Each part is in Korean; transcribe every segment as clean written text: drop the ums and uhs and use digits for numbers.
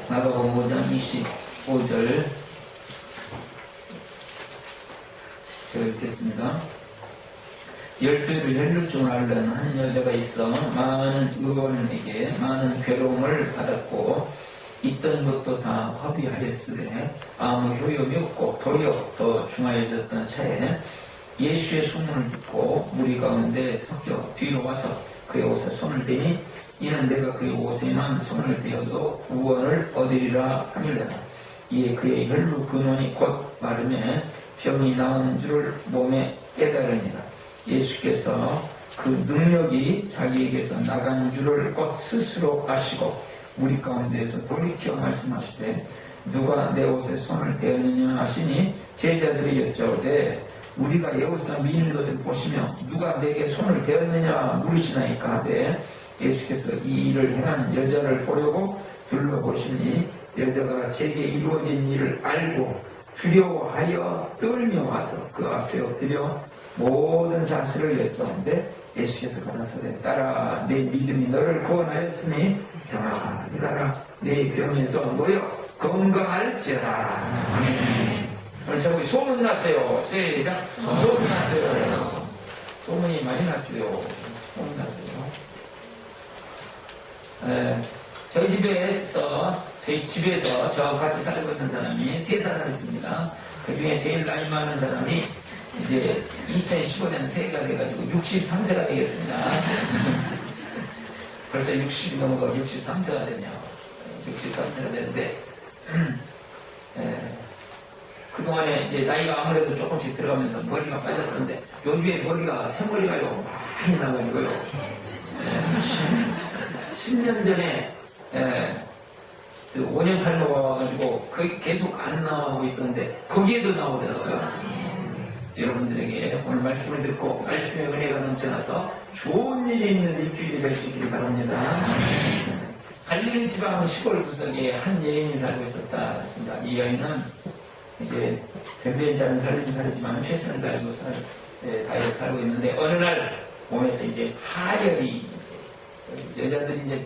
마가복음 5장 25절 제가 읽겠습니다. 12를 혈루증을 앓는 한 여자가 있어 많은 의원에게 많은 괴로움을 받았고 있던 것도 다 허비하였으되 아무 효용이 없고 도리어 더 중하여졌던 차에 예수의 소문을 듣고 무리 가운데 섞여 뒤로 와서 그의 옷에 손을 대니 이는 내가 그의 옷에만 손을 대어도 구원을 얻으리라 하밀더라. 이에 그의 혈루 근원이 곧 마름에 병이 나온 줄을 몸에 깨달으니라. 예수께서 그 능력이 자기에게서 나간 줄을 곧 스스로 아시고 무리 가운데에서 돌이켜 말씀하시되 누가 내 옷에 손을 대었느냐 하시니 제자들이 여쭤오되 우리가 내 옷에 미는 것을 보시며 누가 내게 손을 대었느냐 물으시나이까 하되 예수께서 이 일을 행한 여자를 보려고 둘러보시니 여자가 제게 이루어진 일을 알고 두려워하여 떨며 와서 그 앞에 엎드려 모든 사실을 여쭤는데 예수께서 가라사대 딸아 내 믿음이 너를 구원하였으니 평안히 가라 내 병에서 놓여 건강할지어다. 아멘. 오늘 제목이 소문났어요. 시작. 소문났어요. 소문이 많이 났어요. 소문났어요. 저희 집에서 저와 같이 살고 있는 사람이 3사람 있습니다. 그 중에 제일 나이 많은 사람이 이제 2015년 새해가 돼가지고 63세가 되겠습니다. 벌써 60이 넘어가 63세가 되네요. 63세가 되는데, 그동안에 이제 나이가 아무래도 조금씩 들어가면서 머리가 빠졌었는데, 요즘에 머리가, 새머리가요, 많이 나가지고요. 10년 전에, 그 5년 탈모가 와가지고, 거기 계속 안 나오고 있었는데, 거기에도 나오더라고요. 여러분들에게 오늘 말씀을 듣고 말씀의 은혜가 넘쳐나서 좋은 일이 있는 일주일이 될 수 있기를 바랍니다. 갈릴리 지방 시골 구석에 한 여인이 살고 있었다 했습니다. 이 여인은 이제 변변치 않은 삶을 살지만 최선을 다하고 살고 있는데 어느 날 몸에서 이제 하열이 여자들이 이제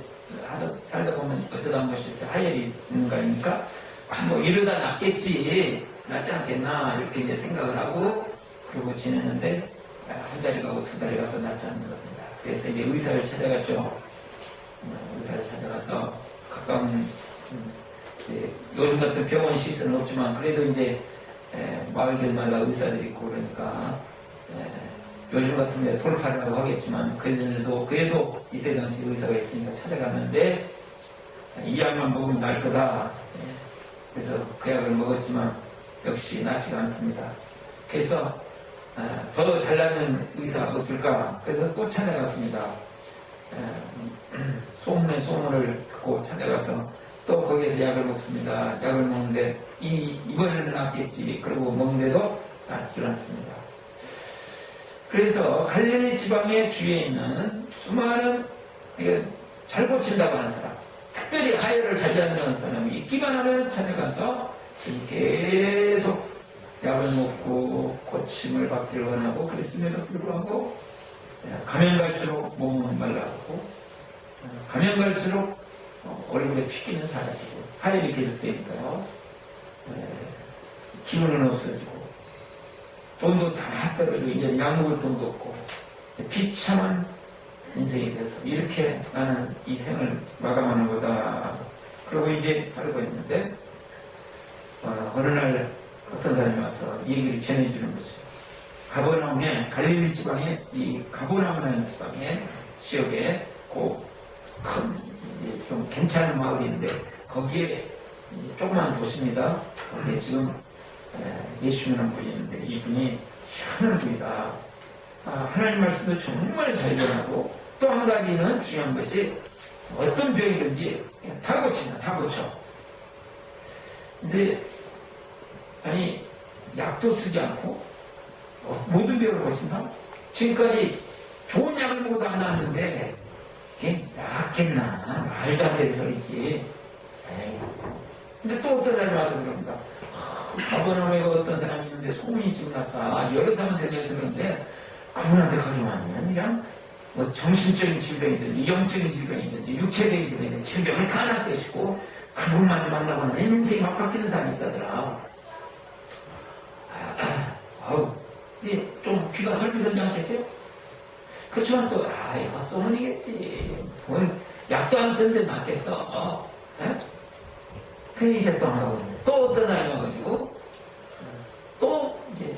살다 보면 어쩌다 한 번씩 이렇게 하열이 있는 거 아닙니까? 뭐 이러다 낫겠지 낫지 않겠나 이렇게 이제 생각을 하고 그러고 지냈는데 한 달이 가고 2달이 가도 낫지 않는 겁니다. 그래서 이제 의사를 찾아갔죠. 의사를 찾아가서 가까운 요즘 같은 병원 시설은 없지만 그래도 이제 마을들마다 의사들이 있고 그러니까 요즘 같으면 돌파를 하고 하겠지만 그래도 이때 당시 의사가 있으니까 찾아갔는데 이 약만 먹으면 날 거다. 그래서 그 약을 먹었지만 역시 낫지가 않습니다. 그래서 더 잘나는 의사가 없을까? 그래서 또 찾아갔습니다. 소문에 소문을 듣고 찾아가서 또 거기에서 약을 먹습니다. 약을 먹는데 이번에는 낫겠지. 그러고 먹는데도 낫지 않습니다. 그래서 갈릴리 지방의 주위에 있는 수많은 잘 고친다고 하는 사람, 특별히 하혈을 자제한다는 사람이 있기만 하면 찾아가서 계속 약을 먹고 고침을 받기를 원하고 그랬음에도 불구하고 가면 갈수록 몸은 말라가고 가면 갈수록 얼굴에 핏기는 사라지고 하혈이 계속되니까요. 기운은 없어지고 돈도 다 떨어지고 이제 약 먹을 돈도 없고 비참한 인생이 돼서 이렇게 나는 이 생을 마감하는 거다. 그러고 이제 살고 있는데 어느 날 어떤 사람이 와서 얘기를 전해주는 것이죠. 가버나움에 갈릴리 지방에 이 가버나움이라는 지방에 지역에 큰 좀 괜찮은 마을이 있는데 거기에 조그만 도시입니다. 거기에 지금 예수님이라는 분이 있는데 이분이 희한한 분이다. 하나님 말씀도 정말 잘 전하고 또 한 가지는 중요한 것이 어떤 병이든지 다 고친다. 다 고쳐. 근데 아니 약도 쓰지 않고 모든 병을 고친다? 지금까지 좋은 약을 먹어도 안 나왔는데 이게 낫겠나? 말도 안 되는 소리지. 근데 또 어떤 사람이 와서 그럽니다. 가버나움에 어떤 사람이 있는데 소문이 지금 났다. 여러 사람한테 들었는데 그분한테 가져가면 그냥 뭐 정신적인 질병이든지 영적인 질병이든지 육체적인 질병이든지 질병을 다 낫게 하시고 그 그분만 만나고는 인생이 막 바뀌는 사람이 있다더라. 이게 좀 귀가 설리던지 않겠어요? 그렇지만 또, 이거 소문이겠지. 뭘, 약도 안 쓰는데 낫겠어. 그 이제 또 하고, 또 어떤 사람이 와가지고, 또 이제,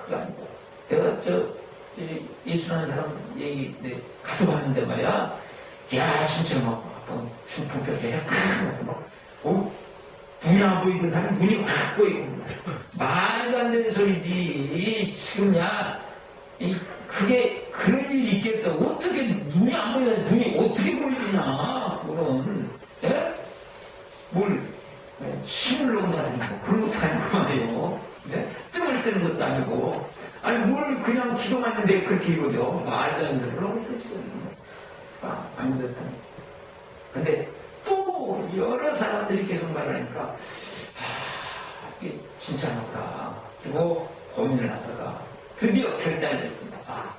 그거 아니고. 내가 예수라는 사람 얘기, 가서 봤는데 말이야. 야, 진짜 막, 중풍병에 막, 눈이 안 보이던 사람이 눈이 확 보이고. 말도 안 되는 소리지. 지금 그게 그런 일이 있겠어. 어떻게 눈이 안 보이는 눈이 어떻게 보이느냐. 그거는. 예? 힘을 넣는다든가 그런 것도 아니고 말이에요. 네? 뜸을 뜨는 것도 아니고. 아니 뭘 그냥 기도만 했는데 그렇게 이거죠. 말도 안 되는 소리를 하고 있어 지금. 안 됐다. 근데 또 여러 사람들이 계속 말하니까 이게 진짜 맞다. 그리고 고민을 하다가 드디어 결단이 됐습니다.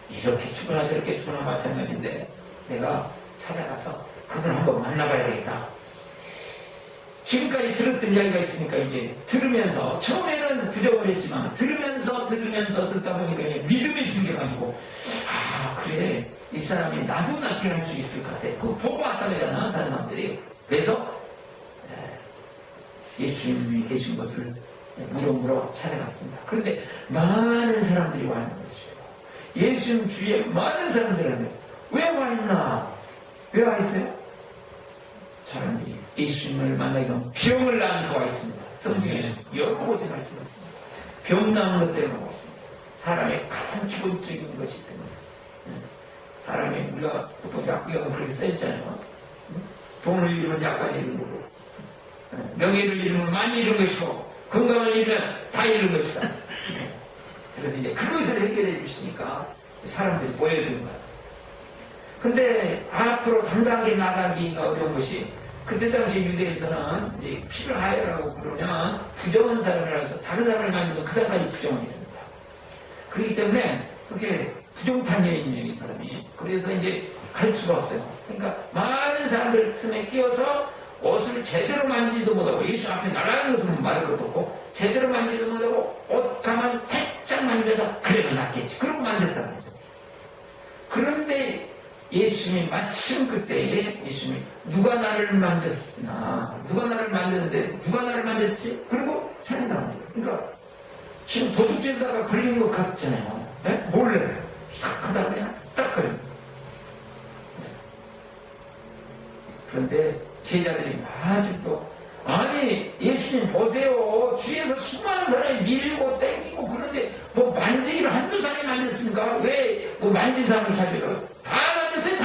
이렇게 죽거나 저렇게 죽거나 마찬가지인데 내가 찾아가서 그분을 한번 만나봐야 되겠다. 지금까지 들었던 이야기가 있으니까 이제 들으면서 처음에는 부정을 했지만 들으면서 듣다 보니까 믿음이 생겨가지고 그래 이 사람이 나도 낫게 할 수 있을 것 같아. 그거 보고 왔다 그러잖아 다른 사람들이. 그래서 예수님이 계신 것을 물어물어 찾아갔습니다. 그런데 많은 사람들이 와 있는 것이에요. 예수님 주위에 많은 사람들이 왔는데 왜 와 있나? 왜 와 있어요? 사람들이 예수님을 만나기 위해 병을 낳고 와 있습니다. 성경에 여러 곳에 말씀하셨습니다. 병 낳은 것 때문에 와 있습니다. 사람의 가장 기본적인 것이 때문에. 사람이 우리가 보통 약국에는 그렇게 써있잖아요. 돈을 잃으면 약간 잃은 거고, 명예를 잃으면 많이 잃은 것이고, 건강을 잃으면 다 잃은 것이다. 그래서 이제 그것을 해결해 주시니까 사람들이 모여드는 거야. 근데 앞으로 당당하게 나가기가 어려운 것이 그때 당시 유대에서는 피를 하여라고 그러면 부정한 사람이라고 해서 다른 사람을 만들면 그 사람까지 부정하게 됩니다. 그렇기 때문에 그렇게 부정탄 여인이에요, 이 사람이. 그래서 이제 갈 수가 없어요. 그러니까 많은 사람들 틈에 끼어서 옷을 제대로 만지지도 못하고 예수 앞에 나가는 것은 말할 것도 없고 제대로 만지지도 못하고 옷 가만 살짝 만져서 그래도 낫겠지. 그러고 만졌다는 거죠. 그런데 예수님이 마침 그때에 예수님이 누가 나를 만졌나? 누가 나를 만졌는데 누가 나를 만졌지? 그리고 찾는다는 거예요. 그러니까 지금 도둑질다가 걸린 것 같잖아요. 네? 몰래 싹 하다가 그냥 딱 걸린 거예요. 그런데 제자들이 아직도 아니 예수님 보세요. 주위에서 수많은 사람이 밀고 땡기고 그런데 뭐 만지기를 한두 사람이 만졌습니까? 왜 뭐 만진 사람을 찾으러 다 만졌어요.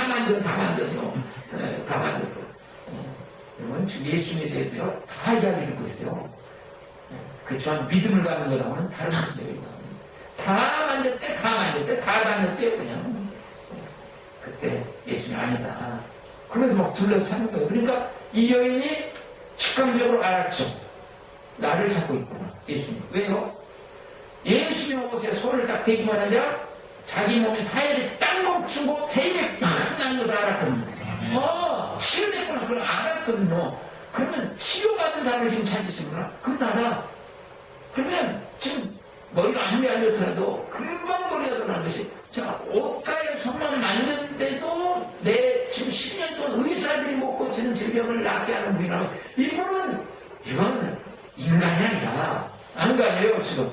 다 만졌어. 네, 다 만졌어. 여러분 지금 예수님에 대해서요 다 이야기 듣고 있어요. 그렇지만 믿음을 갖는 거랑은 다른 문제예요. 다 만졌대 다 다녔대요 그냥. 그때 예수님이 아니다. 그러면서 막 둘러차는 거예요. 그러니까 이 여인이 직감적으로 알았죠. 나를 찾고 있구나. 예수님. 왜요? 예수님 옷에 손을 딱 대기만 하자 자기 몸에 하얀이 딱 멈추고 세임에 팍 나는 것을 알았거든요. 치료됐구나. 그걸 알았거든요. 그러면 치료받은 사람을 지금 찾으시구나. 그럼 나다. 그러면 지금 머리가 아무리 안 좋더라도 금방 머리가 돌아가는 것이 자 옷가에 손만 만드는데도 내 지금 10년 동안 의사들이 못 고치는 질병을 낫게 하는 분이라면 이건 인간이 아니라 아는 거 아니에요 지금.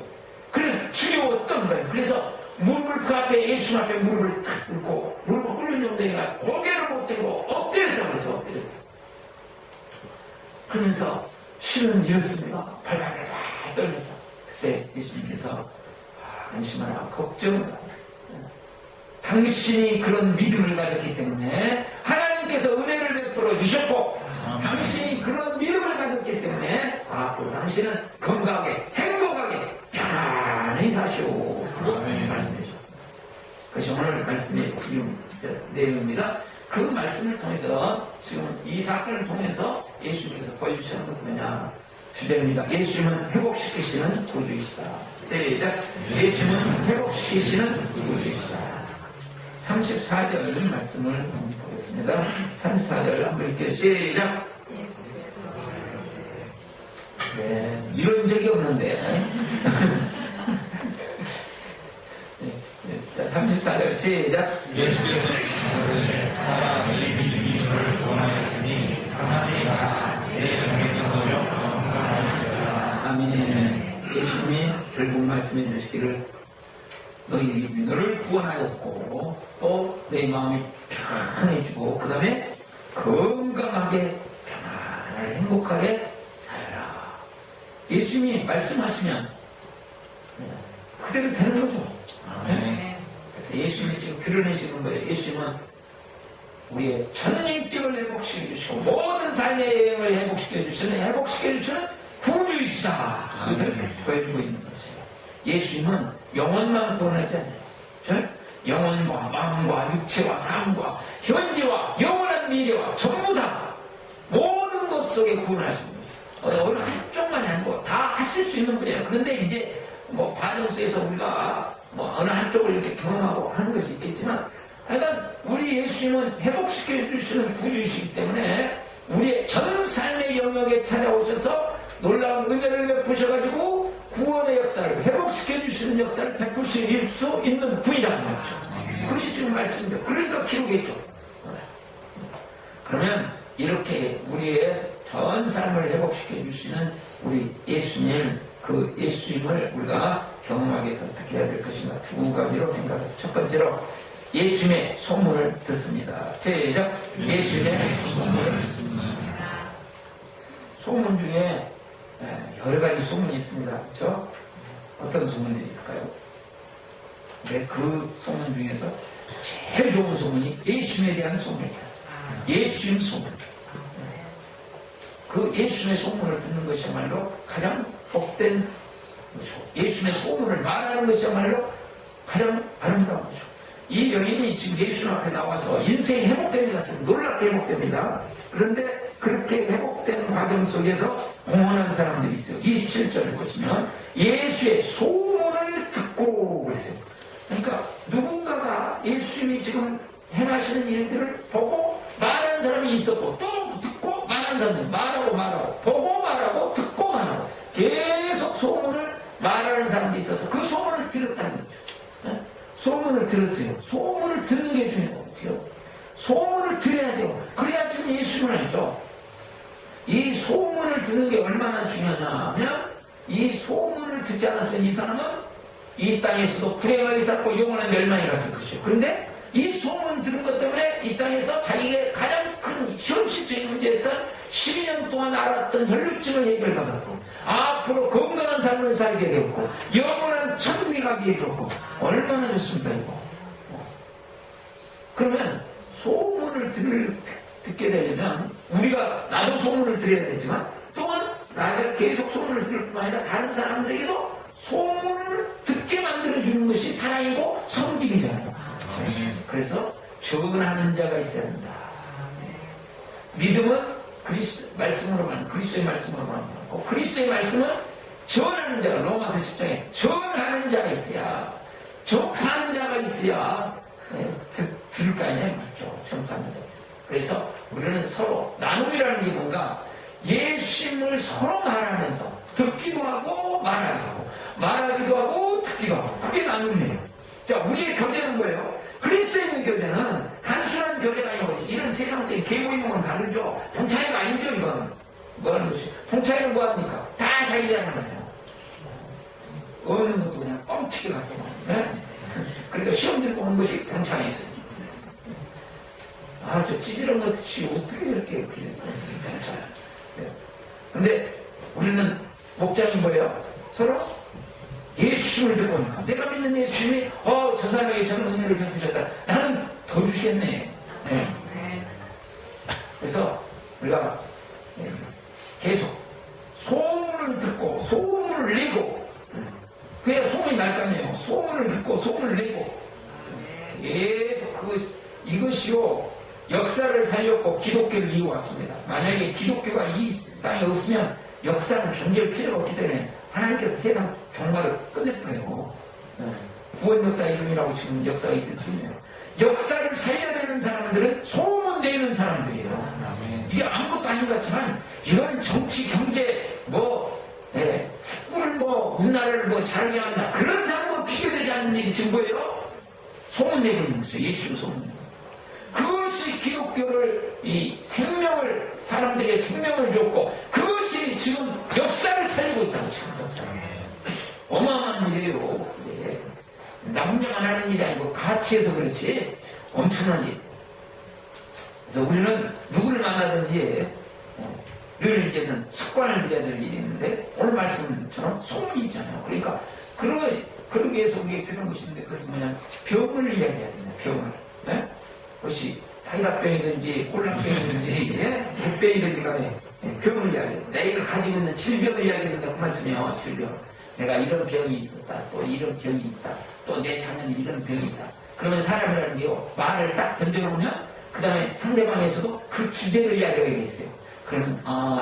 그래서 죽여왔던 거예요. 그래서 무릎을 그 앞에 예수님 앞에 무릎을 탁 꿇고 무릎을 꿇는 정도니까 고개를 못 들고 엎드렸다고 해서 엎드렸다. 그러면서 실은 이렇습니다. 발발발발 떨면서 그때 예수님께서 안심하라 걱정하라. 당신이 그런 믿음을 가졌기 때문에 하나님께서 은혜를 베풀어 주셨고 당신이 그런 믿음을 가졌기 때문에 앞으로 당신은 건강하게 행복하게 편안히 사시오. 말씀해 주셨습니다. 그것이 오늘 말씀의 내용입니다. 그 말씀을 통해서 지금 이 사건을 통해서 예수님께서 보여주시는 것은 뭐냐? 주제입니다. 예수님은 회복시키시는 구주이시다. 세례자 예수님은 회복시키시는 구주이시다. 34절 말씀을 보겠습니다. 34절 한번 읽게요. 시작. 네, 이런 적이 없는데. 34절 시작. 예수께서 하나가 너희 믿음을 원하였으니 하나님과 내 영에서 영원하였으라. 아멘. 예수님이 결국 말씀해 주시기를 너희 믿음이 너를 구원하였고 또 내 마음이 편안해지고 그 다음에 건강하게 편안하게 행복하게 살아라. 예수님이 말씀하시면 그대로 되는 거죠. 아멘. 그래서 예수님이 지금 드러내시는 거예요. 예수님은 우리의 전인격을 회복시켜 주시고 모든 삶의 여행을 회복시켜 주시는 구주이시다. 그것을 보여주고 있는 것이에요. 예수님은 영혼만 구원하지 않아요. 영혼과 마음과 육체와 삶과 현재와 영원한 미래와 전부 다 모든 것 속에 구원하십니다. 어느 한쪽만이 아니고 다 하실 수 있는 분이에요. 그런데 이제 과정 속에서 우리가 어느 한쪽을 이렇게 경험하고 하는 것이 있겠지만, 하여간 우리 예수님은 회복시켜 주시는 구주이시기 때문에 우리의 전 삶의 영역에 찾아오셔서 놀라운 은혜를 베푸셔가지고 구원의 역사를 회복시켜 주시는 역사를 베푸실 수 있는 분이라는 거죠. 그것이 지금 말씀이죠. 그러니까 기록했죠. 그러면 이렇게 우리의 전 삶을 회복시켜 주시는 우리 예수님, 그 예수님을 우리가 경험하기 위해서 어떻게 해야 될 것인가 두 가지로 생각해요. 첫 번째로 예수님의 소문을 듣습니다. 시작. 예수님의 소문을 듣습니다. 소문 중에 여러 가지 소문이 있습니다. 그렇죠? 어떤 소문들이 있을까요? 근데 그 소문 중에서 제일 좋은 소문이 예수님에 대한 소문입니다. 예수님 소문. 그 예수님의 소문을 듣는 것이야말로 가장 복된 것이고, 예수님의 소문을 말하는 것이야말로 가장 아름다운 것이고, 이 여인이 지금 예수님 앞에 나와서 인생이 회복됩니다. 좀 놀랍게 회복됩니다. 그런데 그렇게 회복된 과정 속에서 공헌한 사람들이 있어요. 27절을 보시면 예수의 소문을 듣고 그랬어요. 그러니까 누군가가 예수님이 지금 행하시는 일들을 보고 말하는 사람이 있었고, 또 듣고 말하는 사람이 말하고 보고 말하고 듣고 말하고 계속 소문을 말하는 사람들이 있어서 그 소문을 들었다는 거죠. 소문을 들었어요. 소문을 듣는 게 중요해요. 소문을 들어야 돼요. 그래야 지금 예수님을 알죠. 이 소문을 듣는 게 얼마나 중요하냐 하면, 이 소문을 듣지 않았으면 이 사람은 이 땅에서도 불행하게 살고 영원한 멸망에 갔을 것이에요. 그런데 이 소문 들은 것 때문에 이 땅에서 자기의 가장 큰 현실적인 문제였던 12년 동안 앓았던 혈루증을 해결받았고, 앞으로 건강한 삶을 살게 되었고, 영원한 천국에 가게 되었고, 얼마나 좋습니까 이거. 그러면 소문을 듣게 되려면 우리가, 나도 소문을 들어야 되지만 또한 나가 계속 소문을 들을 뿐만 아니라 다른 사람들에게도 소문을 듣게 만들어주는 것이 사랑이고 섬김이잖아요. 그래서 전하는 자가 있어야 한다. 믿음은 말씀으로만, 그리스도의 말씀으로만 하고, 그리스도의 말씀은 전하는 자가, 로마서 10장에 전하는 자가 있어야, 접하는 자가 있어야 들을 거 아니에요. 맞죠? 전하는 자가 있어요. 그래서 우리는 서로 나눔이라는 게 뭔가, 예수님을 서로 말하면서 듣기도 하고 말하기도 하고 듣기도 하고, 그게 나눔이에요. 자, 우리의 교제는 뭐예요? 그리스도에 있는 교제는 단순한 교제가 아니고, 이런 세상적인 계모임은 다르죠. 동차이가 아니죠. 이건 뭐 하는 것이, 동차이는 뭐 합니까? 다 자기 자랑을 해요. 없는 것도 그냥 뻥튀기 갖고 네? 그러니까 시험 들고 오는 것이 동차이예요. 저 찌질한 것 치고 어떻게 저렇게 동차이. 근데 우리는 목장이 뭐예요? 서로 예수님을 듣고 오니까, 내가 믿는 예수님이 저 사람에게 저는 은혜를 베푸셨다, 나는 더 주시겠네. 네. 그래서 우리가 계속 소문을 듣고 소문을 내고, 그래야 소문이 날 거 아니에요. 소문을 듣고 소문을 내고 계속 이것이요 역사를 살렸고 기독교를 이어왔습니다. 만약에 기독교가 이 땅에 없으면 역사는 존재할 필요가 없기 때문에 하나님께서 세상 종말을 끝내버려요. 구원 역사 이름이라고 지금 역사가 있을 뿐이에요. 역사를 살려야 되는 사람들은 소문 내는 사람들이에요. 이게 아무것도 아닌 것 같지만 이거는 정치, 경제, 축구를 우리나라를 잘하게 한다. 그런 사람과 비교되지 않는 일이 지금 뭐예요? 소문 내고 있는 거죠. 예수로 소문 내고. 그것이 기독교를, 사람들에게 생명을 줬고, 그것이 지금 역사를 살리고 있다고, 지금 역사를. 어마어마한 일이에요. 나 혼자만 하는 일이 아니고 같이 해서 그렇지 엄청난 일. 그래서 우리는 누구를 만나든지 늘 이제는 습관을 들여야 될 일이 있는데 오늘 말씀처럼 소문이 있잖아요. 그러니까 그러기 위해서 우리에게 필요한 것이 있는데 그것은 뭐냐면 병을 이야기해야 됩니다. 병을. 네? 그것이 사이다병이든지 콜라병이든지 객병이든지 간에 병을 이야기해야 됩니다. 내가 가지고 있는 질병을 이야기합니다. 그 말씀이요. 질병. 내가 이런 병이 있었다. 또 이런 병이 있다. 또 내 자녀는 이런 병이 있다. 그러면 사람이라는 게요. 말을 딱 던져놓으면 그 다음에 상대방에서도 그 주제를 이야기하게 있어요. 그러면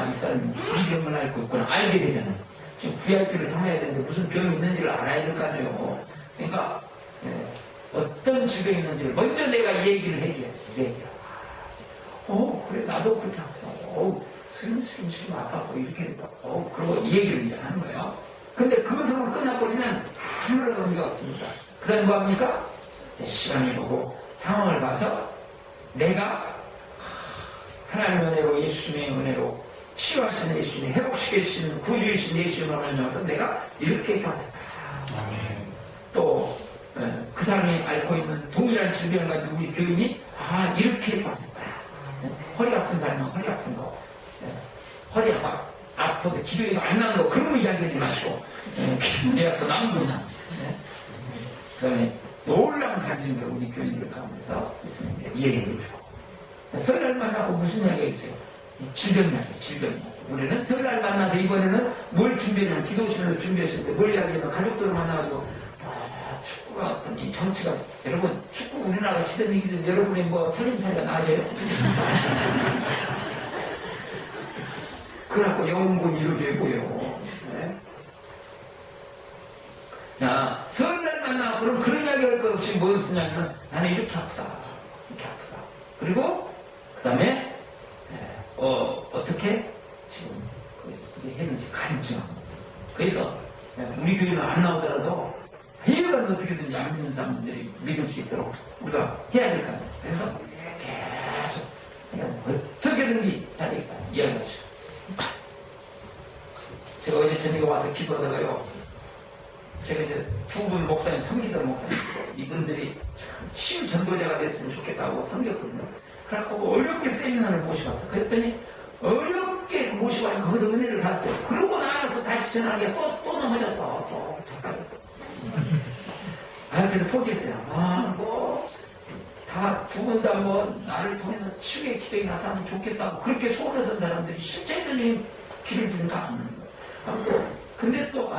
이 사람이 무슨 병을 앓고 있구나 알게 되잖아요. 지금 VIP를 삼아야 되는데 무슨 병이 있는지를 알아야 될 거 아니에요. 그러니까 어떤 질병이 있는지를 먼저 내가 얘기를 해줘야지. 그래 나도 그렇게 아파. 슬슬 아팠고 이렇게 됐다. 그리고 얘기를 하는 거예요. 근데 그것으로 끝나버리면 아무런 의미가 없습니다. 그 다음에 뭐 합니까? 시간을 보고 상황을 봐서 내가 하나님의 은혜로 예수님의 은혜로 치유하시는 예수님, 회복시켜주시는 구주이신 예수님을 만나서 내가 이렇게 좋아졌다. 또 그 사람이 앓고 있는 동일한 질병을 가진 우리 교인이 이렇게 좋아졌다. 허리 아픈 사람은 허리 아픈 거, 허리가 아파도 기도해도 안 나는 거 그런 거 이야기하지 마시고 기도해도 나는구나. 그 다음에 놀라운 감정이 우리 교인들 가운데서 있습니다. 이해해주고 설날 만나고 무슨 이야기가 있어요? 질병 이야기. 우리는 설날 만나서 이번에는 뭘 준비하냐면 기도실로 준비했을 때 뭘 이야기하면 가족들을 만나가지고 축구가 어떤 이 정치가 여러분 축구 우리나라가 치던 이기든 여러분의 살림살이가 나아져요? 그래갖고 영웅군 이루어지고요. 자, 설날 만나 그럼 그런 이야기 할 거 없이 뭐 쓰냐면 나는 이렇게 아프다. 그리고 그 다음에 어떻게 지금 했는지 가능증하고. 그래서 우리 교회는 안 나오더라도 이유가 어떻게든지 안 믿는 사람들이 믿을 수 있도록 우리가 해야 될 거 아니에요. 그래서 계속 어떻게든지 해야 되겠다 이야기하죠. 제가 어제 저녁에 와서 기도하다가요. 제가 이제 두 분 목사님, 섬기던 목사님, 이분들이 치유 전도자가 됐으면 좋겠다고 섬겼거든요. 그래갖고 어렵게 세미나를 모셔봤어요. 그랬더니 어렵게 모시고 와서 거기서 은혜를 받았어요. 그러고 나서 다시 전화하는 게 또 넘어졌어. 또 헷갈렸어. 그래도 포기했어요. 다 두 분 다 나를 통해서 치유의 기적이 나타나면 좋겠다고 그렇게 소원하던 사람들이 실제로는 길을 주니까 안 하는 거예요. 근데 또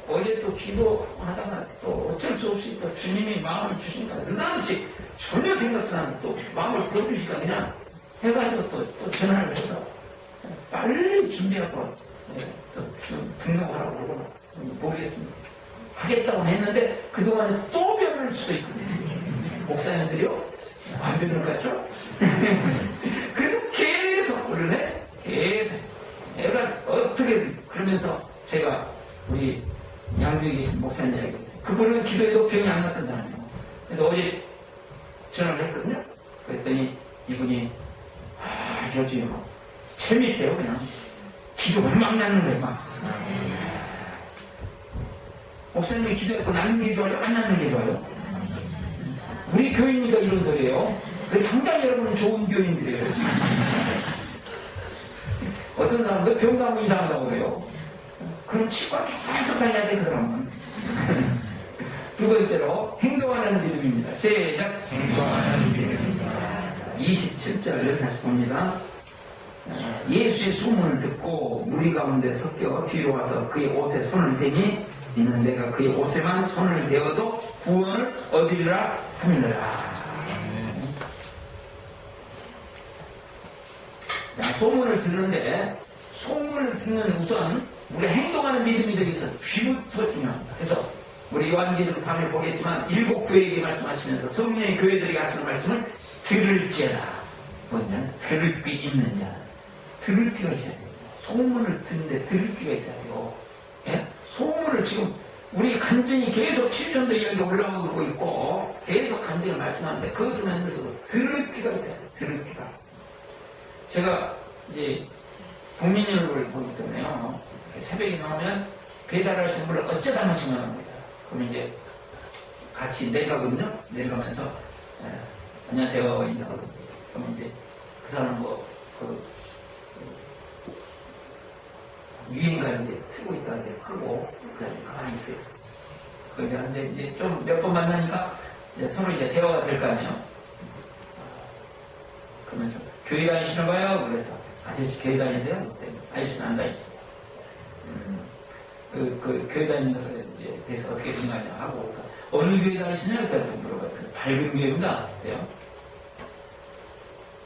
어제 또 기도하다가 또 어쩔 수 없이 또 주님이 마음을 주시니까 느닷없이 전혀 생각도 안 하고 또 마음을 보여주시니까 그냥 해가지고 또 전화를 해서 빨리 준비하고 또 등록하라고 그러고 모르겠습니다. 하겠다고 했는데 그동안에 또 변할 수도 있거든요. 목사님들이요? 안 변할 것 같죠? 그래서 계속 그러네? 계속. 애가 어떻게 그러면서 제가 우리 양주에 계신 목사님 이야기했어요. 그분은 기도해도 병이 안 났던 사람이에요. 그래서 어제 전화를 했거든요. 그랬더니 이분이 저지 재밌대요. 그냥 기도가 막 나는 거예요. 막. 목사님이 기도했고 나는 게 좋아요? 안 나는 게 좋아요? 우리 교인이니까 이런 소리예요. 상당히 여러분은 좋은 교인들이에요. 지금. 어떤 사람들 병 가면 이상하다고 그래요. 그럼 치과 계속 다녀야 돼, 그 사람은. 두 번째로 행동하는 믿음입니다. 시작. 행동하는 믿음. 27절을 다시 봅니다. 예수의 소문을 듣고 무리 가운데 섞여 뒤로 와서 그의 옷에 손을 대니 이는 내가 그의 옷에만 손을 대어도 구원을 얻으리라 하느니라. 자, 소문을 듣는데 소문을 듣는 우선 우리 행동하는 믿음이 되기 위해서 귀부터 중요합니다. 그래서 우리 요한계시록 다음에 보겠지만 7교회에게 말씀하시면서 성령의 교회들에게 하시는 말씀을 들을지어다. 뭐냐? 들을 귀 있는 자. 들을 귀가 있어야 돼요. 소문을 듣는데 들을 귀가 있어야 돼요. 예? 소문을 지금 우리 간증이 계속 7년도 이야기 올라오고 있고 계속 간증을 말씀하는데 그것을 하면서도 들을 귀가 있어야 돼요. 들을 귀가. 제가 이제 국민연구를 보기 때문에요. 새벽에 나오면 배달하시는 분을 어쩌다 마시면 합니다. 그럼 이제 같이 내려가거든요. 내려가면서 안녕하세요 인사하거든요. 그럼 이제 그 사람 유행가인데 틀고 있다가 이제 끄고 그냥 가만히 있어요. 근데 이제 좀 몇 번 만나니까 이제 서로 이제 대화가 될 거 아니에요. 그러면서 교회 다니시는 거예요? 그래서 아저씨 교회 다니세요? 그때 아저씨는 안 다니시대요. 그 교회 다니는 것에 대해서 어떻게 생각하냐 하고 어느 교회 다니시냐고 물어봐요. 밝은 교회입니다. 그때요.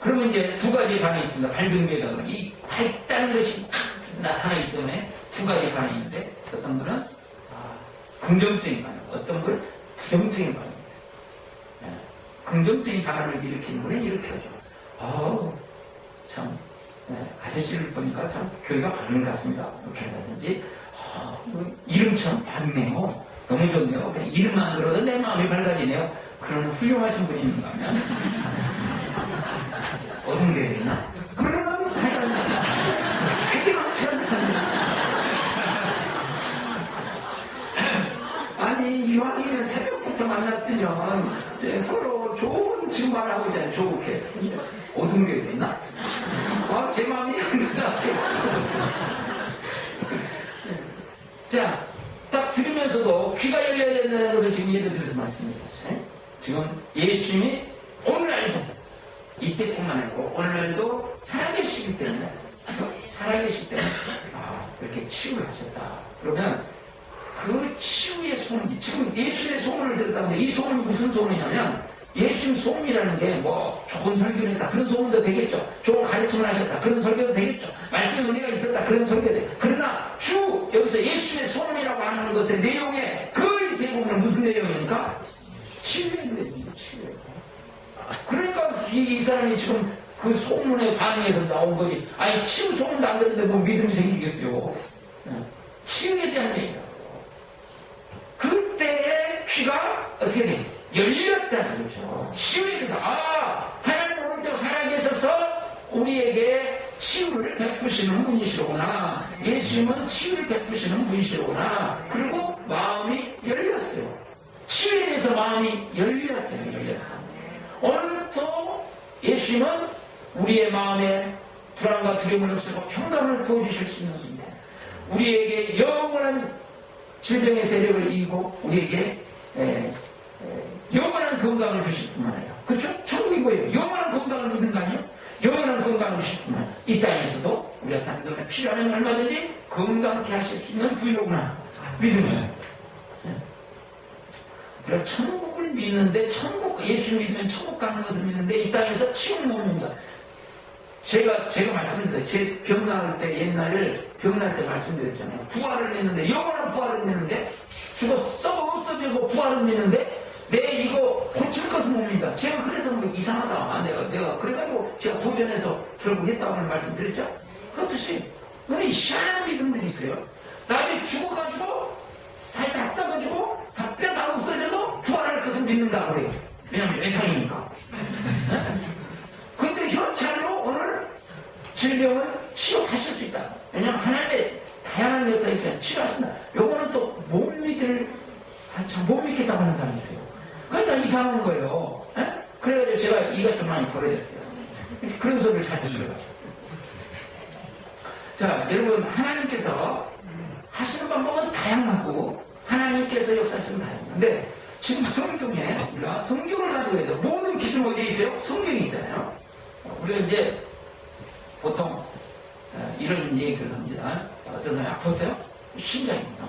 그러면 이제 두 가지 반응이 있습니다. 밝은 교회가 이 밝다는 것이 탁 나타나기 때문에 두 가지 반응이 있는데 어떤 분은 긍정적인 반응, 어떤 분은 부정적인 반응입니다. 네. 긍정적인 반응을 일으키는 분은 이렇게 하죠. 참 아저씨를 보니까 참 교회가 밝은 것 같습니다. 이렇게 한다든지 이름처럼 밝네요. 너무 좋네요. 그냥 이름만 들어도 내 마음이 밝아지네요. 그런 훌륭하신 분이 있는가 하면 어떤 교회가 있나? 그러면 밝아진다. 그게 망치는 사람이 있어요. 아니 이왕이면 새벽부터 만났으면 서로 좋은 증말하고 있잖아요. 좋게 어떤 교회가 있나? 제 마음이 힘들다. 자, 딱 들으면서도 귀가 열려야 된다는 것을 지금 예를 들어서 말씀드렸어요. 지금 예수님이 오늘날도 이때뿐만 아니고 오늘날도 살아계시기 때문에 이렇게 치유를 하셨다. 그러면 그 치유의 소문이 지금 예수의 소문을 들었다 보니 이 소문이 무슨 소문이냐면 예수님 소문이라는 게 뭐 좋은 설교를 했다 그런 소문도 되겠죠. 좋은 가르침을 하셨다 그런 설교도 되겠죠. 말씀의 은혜가 있었다 그런 설교도 되겠죠. 그러나 여기서 예수의 소문이라고 하는 것의 내용에 거의 대부분은 무슨 내용입니까? 치유의 내용입니다. 치유의 내용. 그러니까 이 사람이 지금 그 소문에 반응해서 나온 거지. 아니 치유 소문도 안 되는데 뭐 믿음이 생기겠어요. 치유에 대한 얘기라고. 그때의 귀가 어떻게 돼? 열렸다는 거죠. 치유에 대해서 하나님 오늘도 살아계셔서 우리에게 치유를 베푸시는 분이시로구나. 예수님은 치유를 베푸시는 분이시로구나. 그리고 마음이 열렸어요. 치유에 대해서 마음이 열렸어요. 오늘 또 예수님은 우리의 마음에 불안과 두려움을 없애고 평강을 부어주실 수 있는 분입니다. 우리에게 영원한 질병의 세력을 이기고 우리에게 영원한 건강을 주실 뿐만 아니라 그렇죠? 천국이 뭐예요? 영원한 건강을 누리는 거 아니에요? 영원한 건강을 주실 뿐만 아니라 이 땅에서도 우리가 사는 동안 필요하면 얼마든지 건강케 하실 수 있는 부유로구나. 믿으면 우리가 천국을 믿는데 예수 믿으면 천국 가는 것을 믿는데 이 땅에서 치유는 못 믿는다. 제가 말씀드렸어요. 제 병 나을 때 옛날 병 날 때 말씀드렸잖아요. 부활을 믿는데 영원한 부활을 믿는데 죽었어 없어지고 부활을 믿는데 내 이거 고칠 것은 뭡니까? 제가 그래서 뭐 이상하다. 내가 그래가지고 제가 도전해서 결국 했다고 하는 말씀 드렸죠? 그렇듯이 근데 희한한 믿음들이 있어요. 나중에 죽어가지고 살 다 썩어지고 다 뼈 다 없어져도 부활할 것을 믿는다고 그래요. 왜냐면 외상이니까. 근데 현찰로 오늘 질병을 치유하실 수 있다. 왜냐면 하나님의 다양한 역사에 대한 치유하신다. 요거는 또 못 믿겠다고 하는 사람이 있어요. 그러니까 이상한 거예요. 그래가지고 제가 이가 좀 많이 벌어졌어요. 그런 소리를 자주 들어가지고. 자, 여러분, 하나님께서 하시는 방법은 다양하고, 하나님께서 역사하시는 다양한데, 지금 성경에, 우리가 성경을 가지고 해도 모든 기준 어디에 있어요? 성경에 있잖아요. 우리가 이제, 보통, 이런 얘기를 합니다. 어떤 사람이 아팠어요? 심장입니다.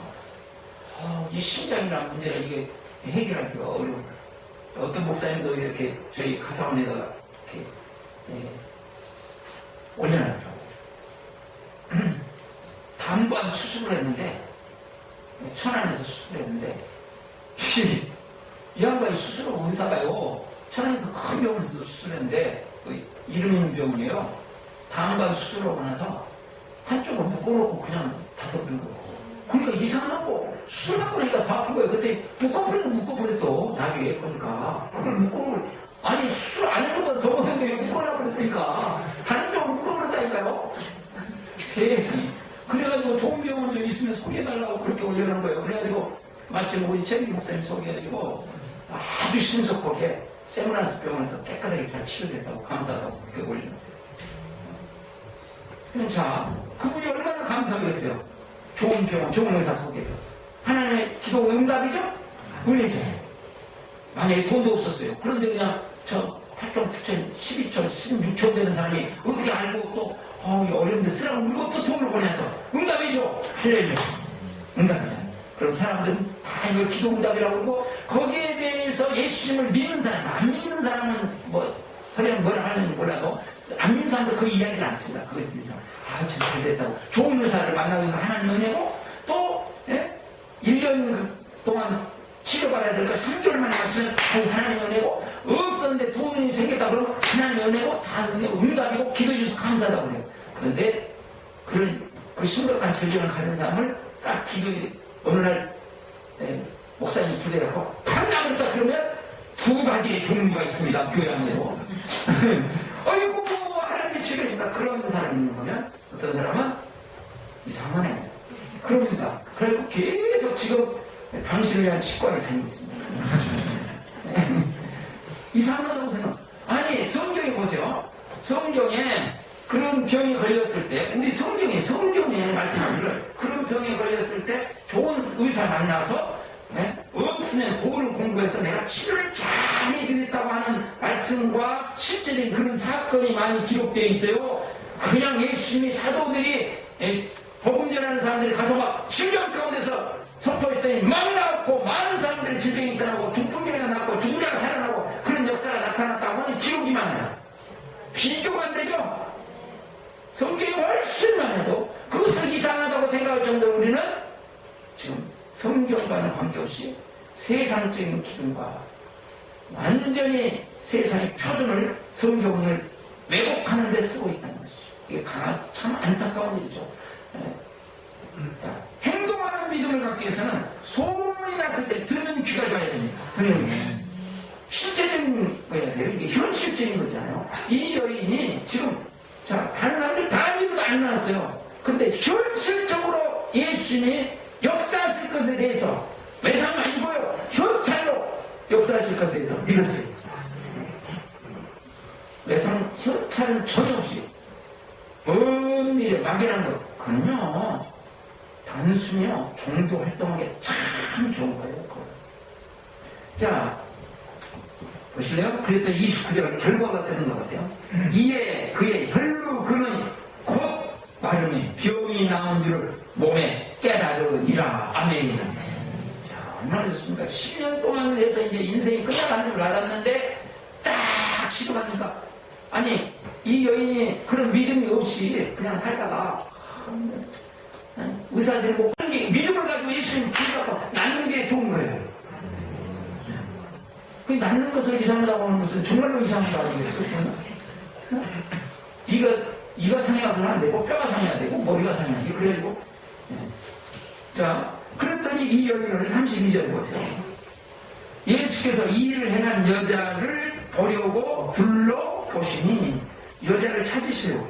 이 심장이라는 문제가 이게 해결하기가 어려워요. 어떤 목사님도 이렇게 저희 가사원에다가 이렇게 올려놨더라고요. 담관 수술을 했는데 천안에서 수술을 했는데 이 양반이 수술하고 의사가요, 천안에서 큰 병원에서 수술했는데, 이름 있는 병원이에요. 다음번 수술하고 나서 한쪽을 묶어놓고 그냥 닫아버리고. 그러니까 이상하고, 수술하고 나니까 더 아픈 거예요. 그때 묶어버렸어. 나중에 보니까. 그걸 묶어버려. 아니, 수술 안 해보다 더 못했는데 묶어놔버렸으니까. 다른 쪽으로 묶어버렸다니까요. 세상에. 그래가지고 좋은 병원 좀 있으면 소개해달라고 그렇게 올려놓은 거예요. 그래가지고 마침 우리 최민기 목사님 소개해가지고 아주 신속하게 세브란스 병원에서 깨끗하게 잘 치료됐다고 감사하다고 그렇게 올려놨어요. 자, 그분이 얼마나 감사하겠어요. 좋은 병원, 좋은 의사 소개죠. 하나님의 기도 응답이죠? 은혜죠. 만약에 돈도 없었어요. 그런데 그냥 저 8종 특천 12천, 16천 되는 사람이 어떻게 알고 또 어려운데 쓰라고 우리가 또 돈을 보내서 응답이죠. 할렐루야. 응답이잖아요. 그럼 사람들은 다 이걸 기도 응답이라고 그러고 거기에 대해서 예수님을 믿는 사람, 안 믿는 사람은 뭐 설령 뭐라 하는지 몰라도 안 믿는 사람들 그 이야기를 안 씁니다. 그것에 대해서 참 잘 됐다고 좋은 의사를 만나고 있는 하나님 은혜고 또 1년 동안 치료받아야 될 거 3개월 만에 맞추면 다 하나님 은혜고 없었는데 돈이 생겼다 그러면 하나님 은혜고 다 은혜고 응답이고 기도해 주셔서 감사하다고 그래요. 그런데 그 심각한 질병을 가진 사람을 딱 기도해 오늘날 목사님 기대라고 반나무다 그러면 두 가지의 종류가 있습니다. 교회 안에도 아이고 하나님이 치료해준다 그런 사람이 있는 거면 어떤 사람은 이상하네 그럽니다. 그리고 계속 지금 당신을 위한 치과를 다니고 있습니다. 이상하다고 생각. 아니 성경에 보세요. 성경에 그런 병이 걸렸을 때 우리 성경에 말씀하기를 그런 병이 걸렸을 때 좋은 의사 만나서 없으면 돈을 공부해서 내가 치료를 잘 해드렸다고 하는 말씀과 실제적인 그런 사건이 많이 기록되어 있어요. 그냥 예수님이 사도들이 복음 전하는 사람들이 가서 막 질병 가운데서 선포했더니 막 나왔고 많은 사람들이 질병이 있다고 죽은 자가 낫고 죽은 자가 살아나고 그런 역사가 나타났다고 하는 기록이 많아요. 비교가 안 되죠. 성경이 훨씬 많아도 그것을 이상하다고 생각할 정도로 우리는 지금 성경과는 관계없이 세상적인 기준과 완전히 세상의 표준을 성경을 왜곡하는 데 쓰고 있다는 것이죠. 이게 참 안타까운 일이죠. 행동하는 믿음을 갖기 위해서는 소문이 났을 때 듣는 귀가 좋아야 됩니다. 듣는 귀. 실제적인 거야 돼요. 이게 현실적인 거잖아요. 이 여인이 지금 다른 사람들 다 믿어도 안 나왔어요. 근데 현실적으로 예수님이 역사하실 것에 대해서 외상 아니고요. 현찰로 역사하실 것에 대해서 믿었어요. 외상 현찰은 전혀 없이 먼 미래 막연한 것 그건요. 단순히요. 종교 활동하기 참 좋은 거예요. 그거. 자 보실래요? 그랬더니 29절 결과가 되는 거 보세요. 이에 그의 혈루 그는 곧 마름이 병이 나온 줄을 몸에 깨달으니라. 아멘. 자, 얼마나 좋습니까? 10년 동안 해서 이제 인생이 끝나가는 줄 알았는데 딱 시도하니까 아니 이 여인이 그런 믿음이 없이 그냥 살다가 의사들이 뭐 그런 게 믿음을 가지고 예수님 기도하고 낫는 게 좋은 거예요. 그 낫는 것을 이상하다고 하는 것은 정말로 이상한 거 아니겠어요? 이가 상해하면 안 되고 뼈가 상해야 되고 머리가 상해야지. 그래가지고 자 그랬더니 이 여인을 32절 보세요. 예수께서 이 일을 행한 여자를 보려고 둘러보시니 여자를 찾으시오.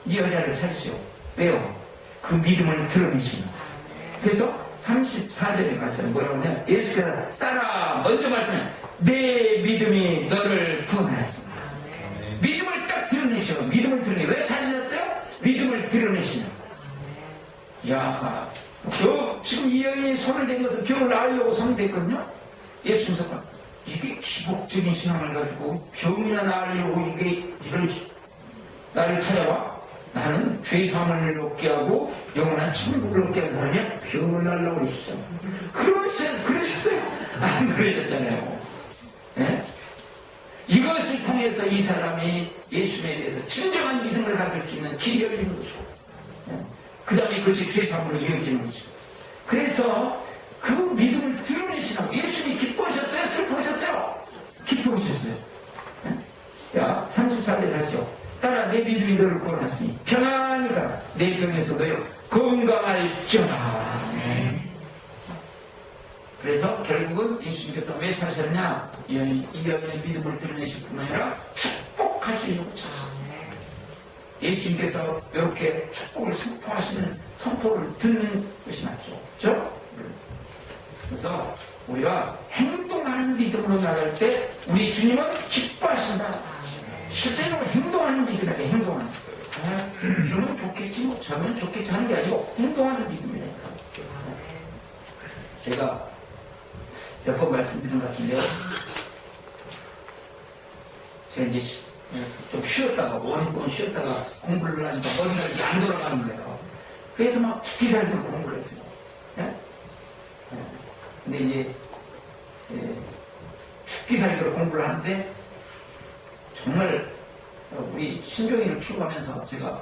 이 여자를 찾으시오. 왜요? 그 믿음을 드러내시오. 그래서 34절에 가서 뭐라고 하냐 예수께서 따라 먼저 말씀해 내 믿음이 너를 구원하였습니다. 믿음을 딱 드러내시오. 믿음을 드러내. 왜 찾으셨어요? 믿음을 드러내시오. 야, 지금 이 여인이 손을 댄 것은 병을 나으려고 손을 댔거든요. 예수님 석관 이게 기복적인 신앙을 가지고 병이나 나으려고 이걸 나를 찾아와. 나는 죄사함을 얻게 하고 영원한 천국을 얻게 하는 사람이 병을 날라고 그러시죠. 그러셨어요. 안 그러셨잖아요. 네? 이것을 통해서 이 사람이 예수님에 대해서 진정한 믿음을 가질 수 있는 길이 열리는 것이고 그 다음에 그것이 죄사함으로 이어지는 것이고 그래서 그 믿음을 드러내시라고 예수 죽으셨어요. 야, 30살에 다죠. 따라 내 믿음이 너를 구원했으니 평안히 가라. 내 병에서도요 건강할지어다. 그래서 결국은 예수님께서 왜 찾으셨냐? 이 여인의 믿음을 드러내실 뿐 아니라 축복하시려고 찾으셨습니다. 예수님께서 이렇게 축복을 선포하시는 선포를 듣는 것이 맞죠. 그렇죠? 그래서 우리가 행동하는 믿음으로 나갈 때 우리 주님은 기뻐하신다. 실제로 행동하는 믿음이라고 행동하는 그러면 좋겠지 뭐 저면 좋겠지 하는 게 아니고 행동하는 믿음이라니까. 제가 몇 번 말씀드린 것 같은데요. 제가 이제 좀 쉬었다가 오랫동안 쉬었다가 공부를 하니까 어디가 이제 안 돌아가는 거예요. 그래서 막 죽기 살기로 공부를 했어요. 네? 근데 이제 죽기 살기로 공부를 하는데 정말 우리 신종이를 키워가면서 제가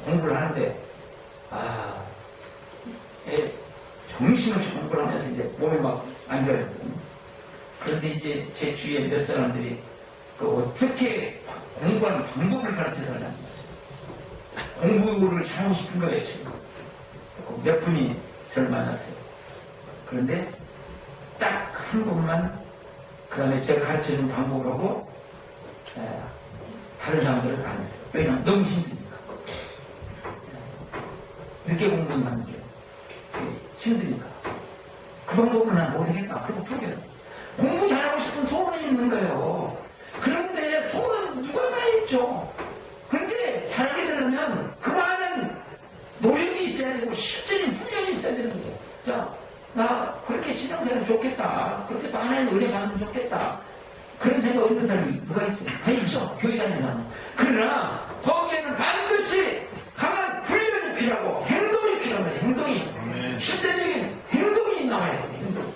공부를 하는데 정신없이 공부를 하면서 이제 몸이 막 안 좋아요. 그런데 이제 제 주위에 몇 사람들이 어떻게 공부하는 방법을 가르쳐 달라는 거죠. 공부를 잘하고 싶은 거예요, 지금. 몇 분이 저를 만났어요. 그런데 딱 한 분만 그 다음에 제가 가르쳐주는 방법하고 다른 사람들은 안 했어요. 왜냐하면 너무 힘드니까. 늦게 공부하는 사람들이 힘드니까. 그 방법을 난 못하겠다. 그리고 포기해요. 공부 잘하고 싶은 소원이 있는 거예요. 그런데 소원은 누가 다 있죠. 그런데 잘하게 되려면 그 많은 노력이 있어야 되고 실전인 훈련이 있어야 되는 거예요. 자, 나 그렇게 신앙생활 좋겠다. 그렇게 또 하나님 은혜 받으면 좋겠다. 그런 생각 없는 사람이 누가 있어요? 다 있죠. 교회 다니는 사람. 그러나 거기에는 반드시 강한 훈련이 필요하고 행동이 필요합니다. 행동이. 실제적인 행동이 나와야 돼요. 행동이.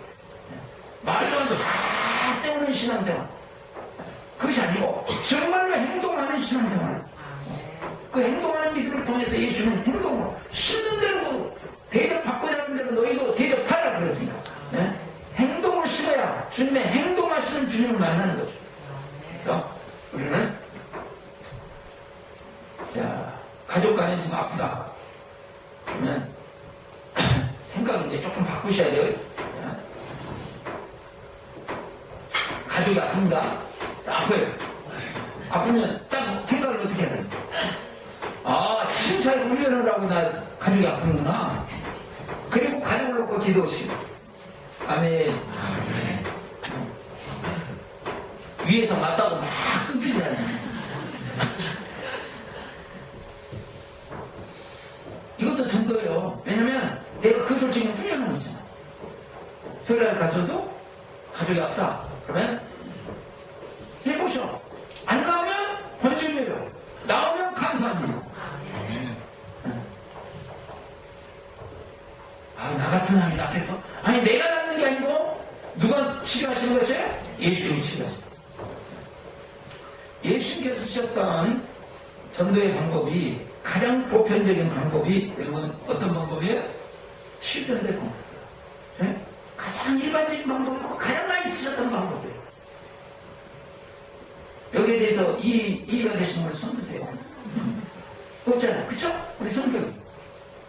말도 안 때우는 신앙생활. 그것이 아니고 정말로 행동하는 신앙생활. 그 행동하는 믿음을 통해서 예수는 행동으로 심는 대로 대접받고자 하는 대로 너희도 대접하라 그랬으니까. 네? 행동으로 심어야 주님의 행동하시는 주님을 만나는 거죠. 그래서 우리는 자 가족 간에 누가 아프다 그러면 생각을 이제 조금 바꾸셔야 돼요. 가족이 아픕니다. 아파요. 아프면 딱 생각을 어떻게 해야 돼요? 침사를 훈련을 하고 나 가족이 아프는구나. 그리고 가족을 놓고 기도하시고. 아멘. 위에서 맞다고 막 끊기잖아요. 이것도 전도예요. 왜냐면 내가 그 솔직히 훈련하고 있잖아. 설날 가서도 가족이 아프다. 그러면 해보셔. 안 나오면 권준이에요. 나오면 감사합니다. 나 같은 사람이 낫겠어? 아니 내가 낫는 게 아니고 누가 치료하시는 것이죠? 예수님이 치료하시는 거예요. 예수님께서 쓰셨던 전도의 방법이 가장 보편적인 방법이 여러분 어떤 방법이에요? 치유전도의 방법이에요. 네? 가장 일반적인 방법이고 가장 많이 쓰셨던 방법이에요. 여기에 대해서 이해가 되신 분을 손 드세요. 없잖아요. 그쵸? 우리 성경이.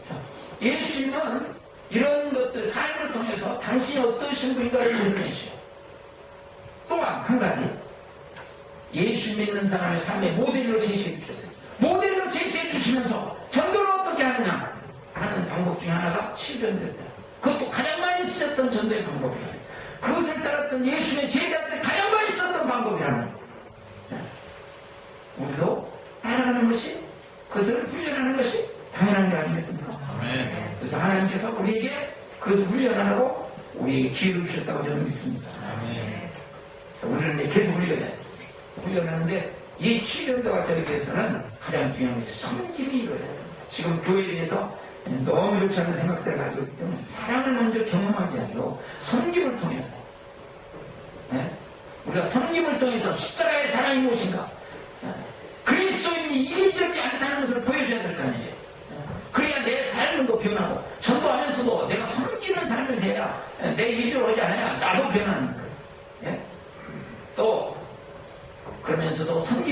자, 예수님은 이런 것들 삶을 통해서 당신이 어떠신 분인가를 드러내시오. 또한 한 가지 예수 믿는 사람의 삶의 모델로 제시해 주셨어요. 모델로 제시해 주시면서 전도를 어떻게 하느냐 하는 방법 중에 하나가 치유전도였다. 그것도 가장 많이 쓰셨던 전도의 방법이에요. 그것을 따랐던 예수의 제자들이 가장 많이 썼던 방법이라는 거예요. 우리도 따라가는 것이 그것을 훈련하는 것이 당연한 게 아니겠습니까? 아멘. 그래서 하나님께서 우리에게 그것을 훈련하라고 우리에게 기회를 주셨다고 저는 믿습니다. 아멘. 그래서 우리는 이제 계속 훈련하는데 이 치유전도가 저희 위해서는 가장 중요한 것이 섬김이 이거예요. 지금 교회에 대해서 너무 좋지 않은 생각들을 가지고 있기 때문에 사랑을 먼저 경험하게 하죠. 섬김을 통해서. 네? 우리가 섬김을 통해서 십자가의 사랑이 무엇인가? 그리스도인이 이기적이 않다는 것을 보여줘야 될 거 아니에요. 그래야 내 삶은 또 변하고 전도하면서도 내가 섬기는 삶을 해야 내 위주로 하지 않아야 나도 변하는 거예요. 예? 또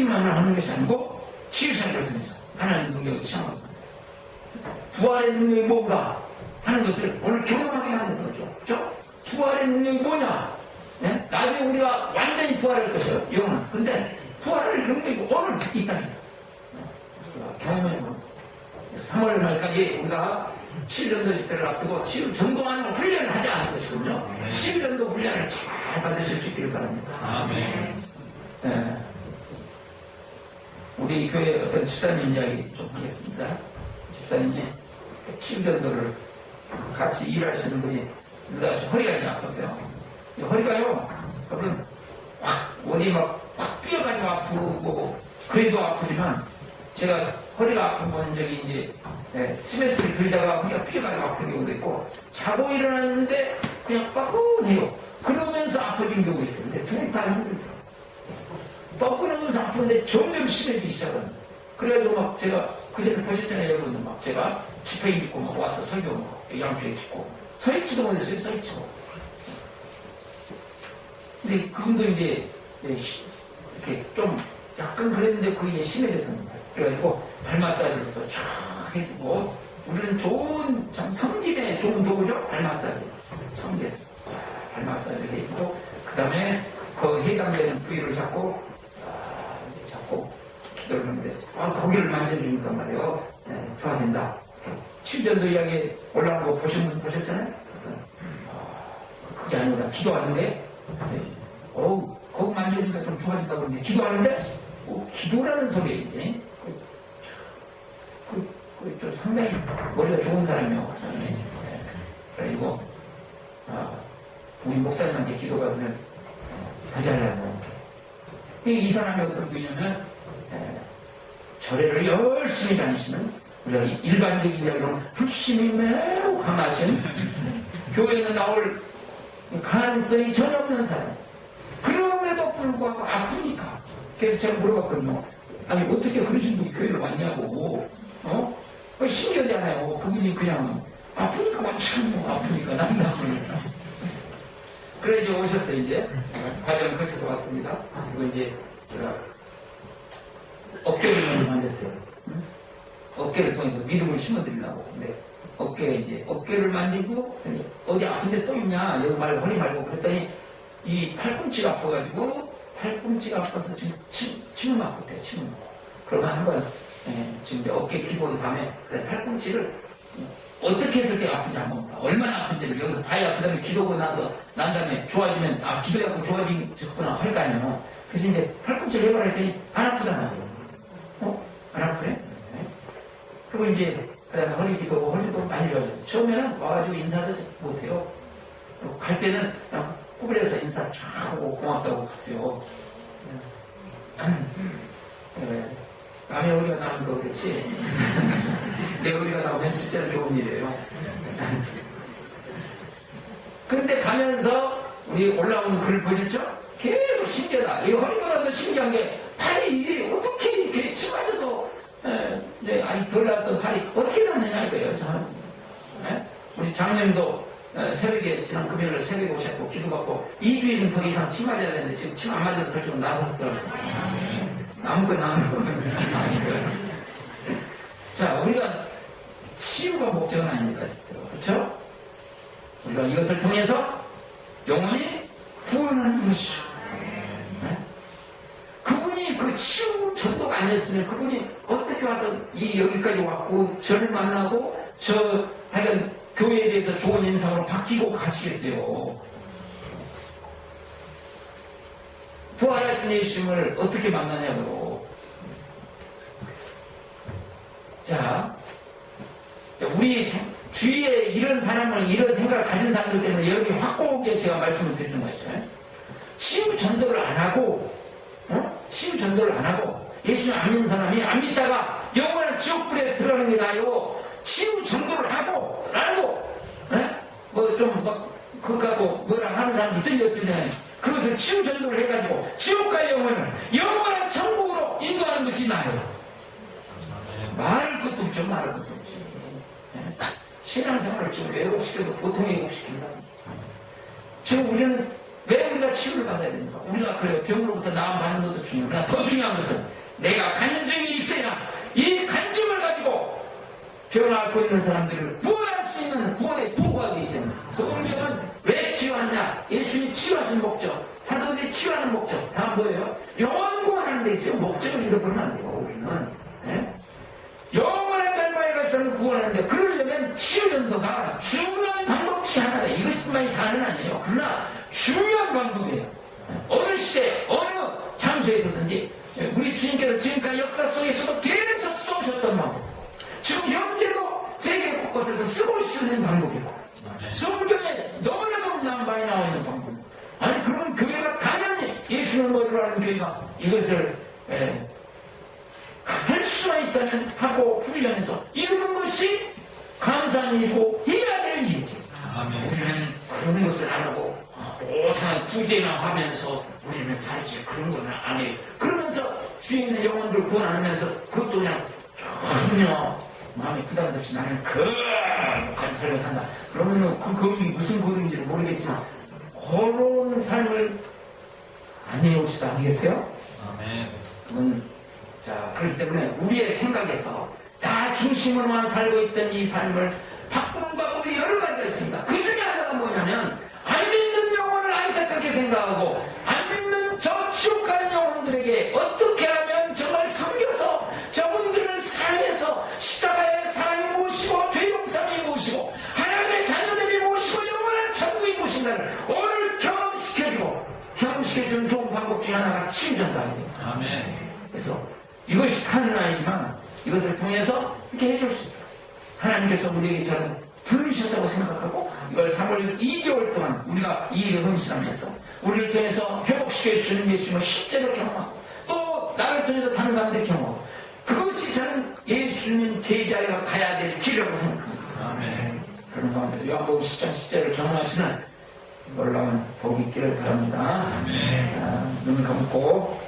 믿기만을 하는 것이 아니고 치유사역을 통해서 하나님의 능력을 시험하는 겁니다. 부활의 능력이 뭔가 하는 것을 오늘 경험하게 하는 거죠. 그렇죠? 부활의 능력이 뭐냐? 네? 나중에 우리가 완전히 부활할 것이에요. 영은. 근데 부활할 능력이 오늘 이 땅에서 경험해보는 3월 말까지 우리가 7년도 집회를 앞두고 치유 전도하는 훈련을 하지 않을 것이군요. 7년도 훈련을 잘 받으실 수 있기를 바랍니다. 아멘. 네. 우리 교회 어떤 집사님 이야기 좀 하겠습니다. 집사님이 치유전도를 같이 일하시는 분이 허리가 아프세요. 허리가요, 여러분, 어디 확 삐어가지고 아프고, 그래도 아프지만, 제가 허리가 아픈 건 적이 이제, 시멘트를 들다가 허리가 삐어가지고 아픈 경우도 있고, 자고 일어났는데 그냥 뻐근해요. 그러면서 아파진 경우도 있어요. 근데 둘 다 힘들더라고요. 뻐근하면서 아픈데 점점 심해지기 시작합니다. 그래가지고 막 제가, 그전에 보셨잖아요, 여러분들 막 제가 집회 입고 막 와서 설교 막 양쪽에 짓고, 서있지도 못했어요, 서있지도. 근데 그분도 이제 이렇게 좀 약간 그랬는데 그게 이제 심해졌던 거예요. 그래가지고 발 마사지를 또 쫙 해주고 우리는 좋은 참 성김에 좋은 도구죠. 발 마사지. 성기에서 발 마사지를 해주고 그 다음에 그 해당되는 부위를 잡고 기도를 하는데 거기를 만져주니까 말이에요. 좋아진다. 치유전도 이야기 올라온 거 보신 분 보셨잖아요. 그게 아니라 기도하는데 거기 만져보니까 좀 좋아진다고 그러는데 기도하는데 기도라는 소리인데 좀 상당히 머리가 좋은 사람이요. 그리고 우리 목사님한테 기도가 그러면 더 잘나는 이 사람이 어떤 분이냐면 절에를 열심히 다니시는 우리가 일반적인 이야기로는 불신이 매우 강하신 교회에 나올 가능성이 전혀 없는 사람. 그럼에도 불구하고 아프니까. 그래서 제가 물어봤거든요. 아니 어떻게 그러신 분이 교회를 왔냐고. 신기하잖아요. 그분이 그냥 아프니까 왔잖아요. 아프니까 난담을. 그래 이제 오셨어요. 이제 과정을 거쳐서 왔습니다. 그리고 이제 제가 어깨를 만졌어요. 어깨를 통해서 믿음을 심어드리려고. 근데 어깨를 만지고 어디 아픈데 또 있냐 여기 말고 허리 말고 그랬더니 이 팔꿈치가 아파가지고 팔꿈치가 아파서 지금 침을 맞고 있대요. 침을 맞고. 그러면 한번 지금 이제 어깨 기본 다음에 팔꿈치를 어떻게 했을 때 아픈지 한번 봐. 얼마나 아픈지를 여기서 봐야 그 다음에 기도고 난 다음에 좋아지면 기도하고 좋아지겠구나 할 거 아니에요. 그래서 이제 팔꿈치를 해보라 했더니 안 아프단 말이에요. 안 아프네? 그리고 이제 그 다음에 허리도 많이 좋아졌어요. 처음에는 와가지고 인사도 못해요. 갈 때는 그냥 구부려서 인사 쫙 하고 고맙다고 갔어요. 남의 허리가 나면 거 그렇지. 내 허리가 나오면 진짜 좋은 일이에요. 그런데 가면서 우리 올라온 글 보셨죠? 계속 신기하다. 이 허리보다 더 신기한 게 팔이 어떻게 이렇게 치마져도 아니 덜 났던 팔이 어떻게 났느냐 이거예요. 우리 장님도 새벽에 지난 금요일에 새벽에 오셨고 기도받고 2주일은 더 이상 침 맞아야 되는데 지금 침 안 맞아도 설정 나서 더라고요. 아무거나 안 하고. 자, 우리가 치유가 목적은 아닙니다. 그렇죠? 우리가 이것을 통해서 영혼이 구원하는 것이죠. 그분이 그 치유 전도가 아니었으면 그분이 어떻게 와서 여기까지 왔고 저를 만나고 하여간 교회에 대해서 좋은 인상으로 바뀌고 가시겠어요. 부활하신 예수님을 어떻게 만나냐고. 자, 우리 주위에 이런 사람을 이런 생각을 가진 사람들 때문에 여러분이 확고하게 제가 말씀을 드리는 거죠. 치유 전도를 안 하고 치유 전도를 안 하고 예수님 안 믿는 사람이 안 믿다가 영원한 지옥불에 들어가는 게 나아요. 치유 전도를 하고 그거 갖고 뭐라 하는 사람이 있던지 어쩐지 그것을 치유 전도를 해가지고 지옥 갈 영혼을 영원한 천국으로 인도하는 것이 나아요. 말할 것도 없죠. 말할 것도 없죠. 신앙생활을 지금 왜곡시켜도 보통 왜곡시킨다. 지금 우리는 왜 우리가 치유를 받아야 됩니까? 우리가 그래요. 병으로부터 나음 받는 것도 중요해요. 그러나 더 중요한 것은 내가 간증이 있어야 이 간증을 가지고 병을 앓고 있는 사람들을 구원할 수 있는 구원의 도구가 되기 때문에 성경은 왜 치유하냐? 예수님이 치유하신 목적, 사도들이 치유하는 목적 다 뭐예요? 영원 구원하는 데 있어요. 목적을 잃어버리면 안 돼요. 우리는 영원한 멸망에 갈 사람을 구원하는데 그러려면 치유전도가 중요한 방법 중에 하나다. 이것뿐만이 다는 아니에요. 그러나 중요한 방법이에요. 어느 시대 어느 장소에서든지 우리 주님께서 지금까지 역사 속에서도 계속 쏘셨던 방법, 지금 현재도 세계 곳곳에서 쓰고 있는 방법이고 성경에 너무나도 많이 나와 있는 방법. 아니 그러면 교회가 당연히 예수를 머리로 하는 교회가 이것을 할 수만 있다면 하고 훈련해서 이루는 것이 감사한 일이고 해야 될 일이지. 우리는 그런 것을 안 하고 오상한 구제나 하면서 우리는 살지 그런 건 안 해요. 그러면서 주인의 영혼들 구원하면서 그것도 그냥 전혀 마음에 부담 없이 나는 거룩한 삶을 산다. 그러면 그게 무슨 그림인지를 모르겠지만 그런 삶을 안 해오시다 아니겠어요? 아멘. 자, 그렇기 때문에 우리의 생각에서 다 중심으로만 살고 있던 이 삶을 바꾸는 방법이 여러 가지가 있습니다. 그 중에 하나가 뭐냐면 안 믿는 영혼을 안타깝게 생각하고 안 믿는 저 지옥 가는 영혼들에게 어떻게 하면 정말 섬겨서 저분들을 사랑해서 십자가의 사랑이 모시고 죄 용서이 모시고 하나님의 자녀들이 모시고 영원한 천국이 모신다를 오늘 경험시켜주는 좋은 방법 중에 하나가 치유전도입니다. 아멘. 그래서 이것이 다는 아니지만 이것을 통해서 이렇게 해줄 수 있다. 하나님께서 우리에게 저는 부르셨다고 생각하고 이걸 3월 2개월 동안 우리가 이 일에 헌신하면서 우리를 통해서 회복시켜 주는 예수님을 실제로 경험하고 또 나를 통해서 다른 사람들이 경험하고 그것이 저는 예수님 제자가 가야 될 길이라고 생각합니다. 아멘. 그런 가운데 요한복음 10장 10절을 경험하시는 놀라운 복이 있기를 바랍니다. 아멘. 눈을 감고